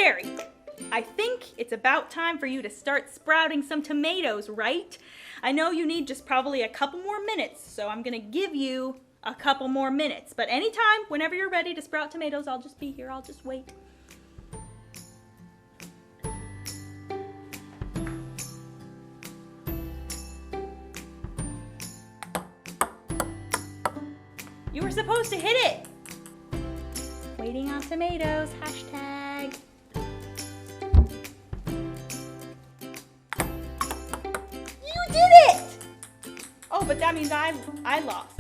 Jerry, I think it's about time for you to start sprouting some tomatoes, right? I know you need just probably a couple more minutes, so I'm gonna give you a couple more minutes. But anytime, whenever you're ready to sprout tomatoes, I'll just be here. I'll just wait. You were supposed to hit it. Waiting on tomatoes, hashtag. You did it! Oh, but that means I lost.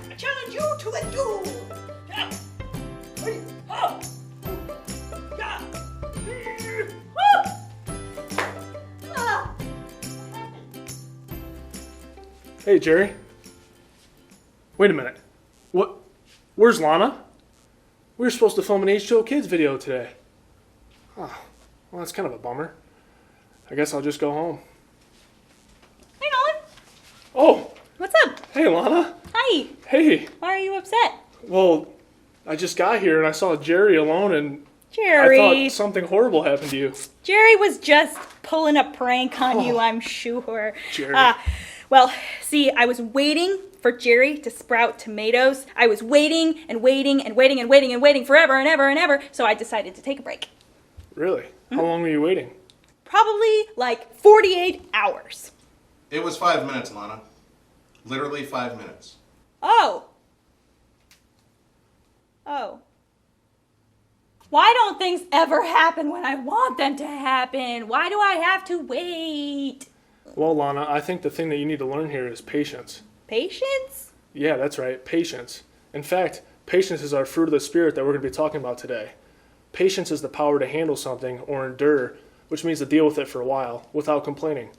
I challenge you to a duel! Yeah. Hey. Oh. Yeah. Woo. Ah. Hey, Jerry. Wait a minute. What? Where's Lana? We were supposed to film an H2O Kids video today. Oh, well, that's kind of a bummer. I guess I'll just go home. Hey, Nolan. Oh, What's up? hey, Lana. Hi. Hey. Why are you upset? Well, I just got here and I saw Jerry alone and Jerry. I thought something horrible happened to you. Jerry was just pulling a prank on you, I'm sure. Jerry. Well, see, I was waiting for Jerry to sprout tomatoes. I was waiting and waiting and waiting and waiting and waiting forever and ever and ever, so I decided to take a break. Really? How long were you waiting? Probably like 48 hours. It was 5 minutes, Lana. Literally 5 minutes. Oh. Why don't things ever happen when I want them to happen? Why do I have to wait? Well, Lana, I think the thing that you need to learn here is patience. Patience? Yeah, that's right, patience. In fact, patience is our fruit of the Spirit that we're going to be talking about today. Patience is the power to handle something or endure, which means to deal with it for a while without complaining.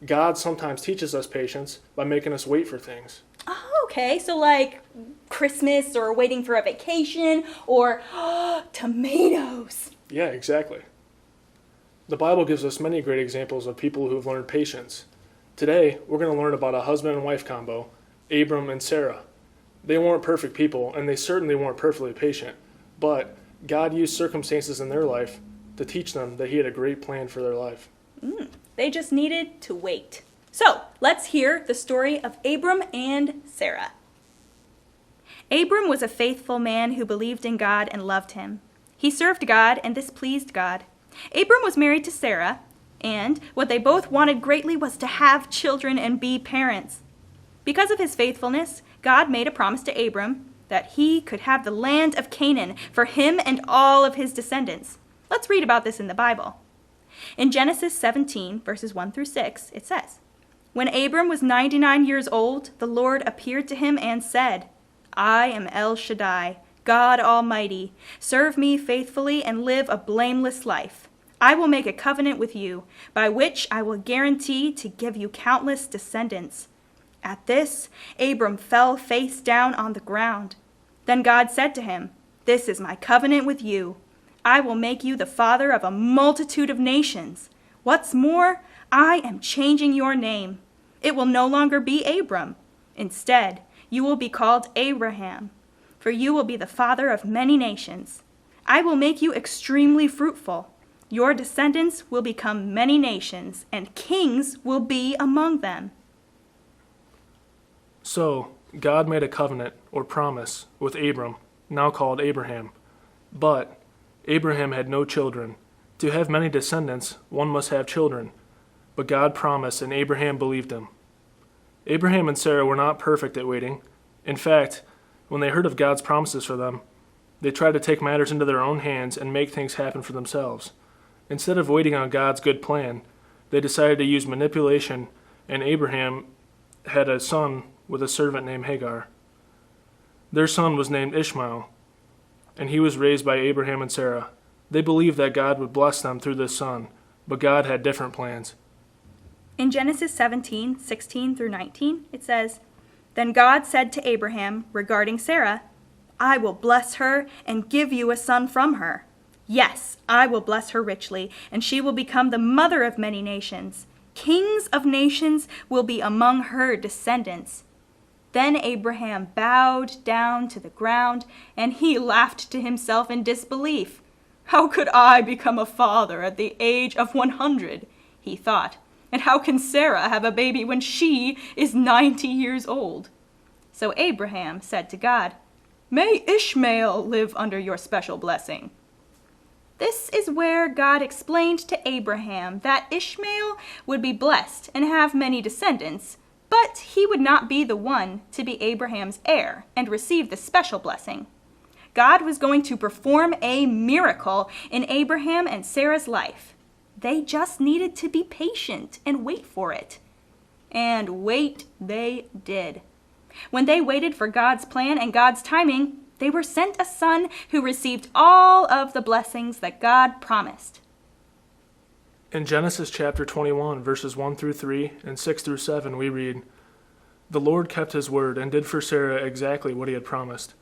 God sometimes teaches us patience by making us wait for things. Oh, okay. So like Christmas or waiting for a vacation or tomatoes. Yeah, exactly. The Bible gives us many great examples of people who've learned patience. Today, we're going to learn about a husband and wife combo, Abram and Sarah. They weren't perfect people, and they certainly weren't perfectly patient, but God used circumstances in their life to teach them that He had a great plan for their life. They just needed to wait. So let's hear the story of Abram and Sarah. Abram was a faithful man who believed in God and loved Him. He served God, and this pleased God. Abram was married to Sarah, and what they both wanted greatly was to have children and be parents. Because of his faithfulness, God made a promise to Abram that he could have the land of Canaan for him and all of his descendants. Let's read about this in the Bible. In Genesis 17, verses 1 through 6, it says, "When Abram was 99 years old, the Lord appeared to him and said, 'I am El Shaddai, God Almighty. Serve me faithfully and live a blameless life. I will make a covenant with you, by which I will guarantee to give you countless descendants.' At this, Abram fell face down on the ground. Then God said to him, 'This is my covenant with you. I will make you the father of a multitude of nations. What's more, I am changing your name. It will no longer be Abram. Instead, you will be called Abraham, for you will be the father of many nations. I will make you extremely fruitful. Your descendants will become many nations, and kings will be among them.'" So, God made a covenant, or promise, with Abram, now called Abraham. But Abraham had no children. To have many descendants, one must have children. But God promised, and Abraham believed Him. Abraham and Sarah were not perfect at waiting. In fact, when they heard of God's promises for them, they tried to take matters into their own hands and make things happen for themselves. Instead of waiting on God's good plan, they decided to use manipulation, and Abraham had a son with a servant named Hagar. Their son was named Ishmael, and he was raised by Abraham and Sarah. They believed that God would bless them through this son, but God had different plans. In Genesis 17, 16 through 19, it says, "Then God said to Abraham regarding Sarah, I will bless her and give you a son from her. Yes, I will bless her richly, and she will become the mother of many nations. Kings of nations will be among her descendants." Then Abraham bowed down to the ground, and he laughed to himself in disbelief. "How could I become a father at the age of 100?" he thought. "And how can Sarah have a baby when she is 90 years old?" So Abraham said to God, "May Ishmael live under your special blessing." This is where God explained to Abraham that Ishmael would be blessed and have many descendants, but he would not be the one to be Abraham's heir and receive the special blessing. God was going to perform a miracle in Abraham and Sarah's life. They just needed to be patient and wait for it. And wait they did. When they waited for God's plan and God's timing, they were sent a son who received all of the blessings that God promised. In Genesis chapter 21, verses 1 through 3 and 6 through 7, we read, "The Lord kept his word and did for Sarah exactly what he had promised.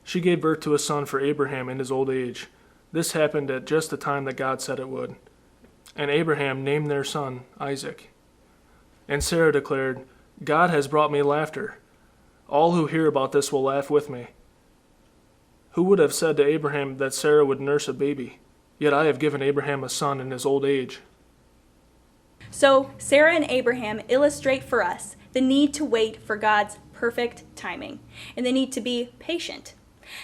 She gave birth to a son for Abraham in his old age. This happened at just the time that God said it would. And Abraham named their son Isaac. And Sarah declared, 'God has brought me laughter. All who hear about this will laugh with me.' Who would have said to Abraham that Sarah would nurse a baby? Yet I have given Abraham a son in his old age." So Sarah and Abraham illustrate for us the need to wait for God's perfect timing and the need to be patient.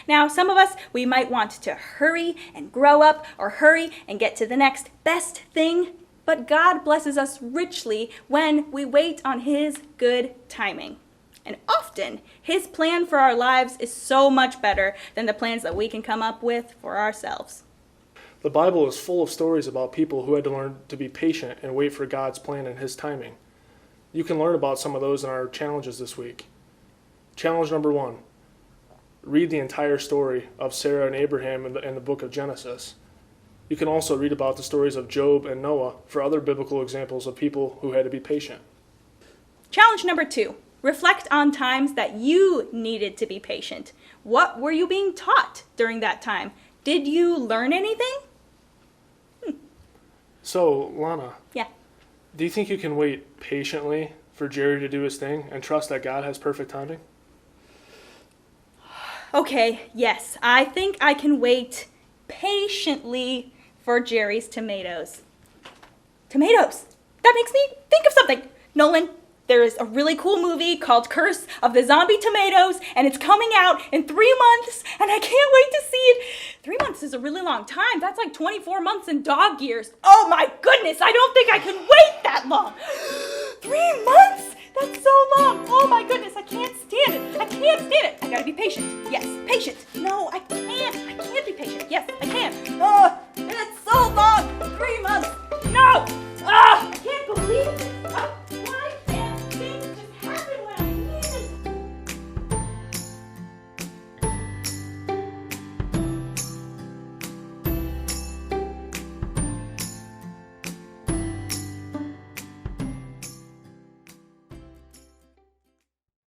Now, some of us, we might want to hurry and grow up or hurry and get to the next best thing, but God blesses us richly when we wait on his good timing. And often, his plan for our lives is so much better than the plans that we can come up with for ourselves. The Bible is full of stories about people who had to learn to be patient and wait for God's plan and his timing. You can learn about some of those in our challenges this week. Challenge number 1. Read the entire story of Sarah and Abraham in the book of Genesis. You can also read about the stories of Job and Noah for other biblical examples of people who had to be patient. Challenge number 2. Reflect on times that you needed to be patient. What were you being taught during that time? Did you learn anything? So, Lana, Yeah. do you think you can wait patiently for Jerry to do his thing and trust that God has perfect timing? Okay, yes, I think I can wait patiently for Jerry's tomatoes. Tomatoes! That makes me think of something. Nolan, there is a really cool movie called Curse of the Zombie Tomatoes, and it's coming out in 3 months, and I can't wait to see it. 3 months is a really long time. That's like 24 months in dog years. Oh my goodness, I don't think I can wait that long. 3 months? That's so long. Oh my goodness, I can't stand it. I can't stand it. I gotta be patient. Yes, patient. No, I can't. I can't be patient. Yes,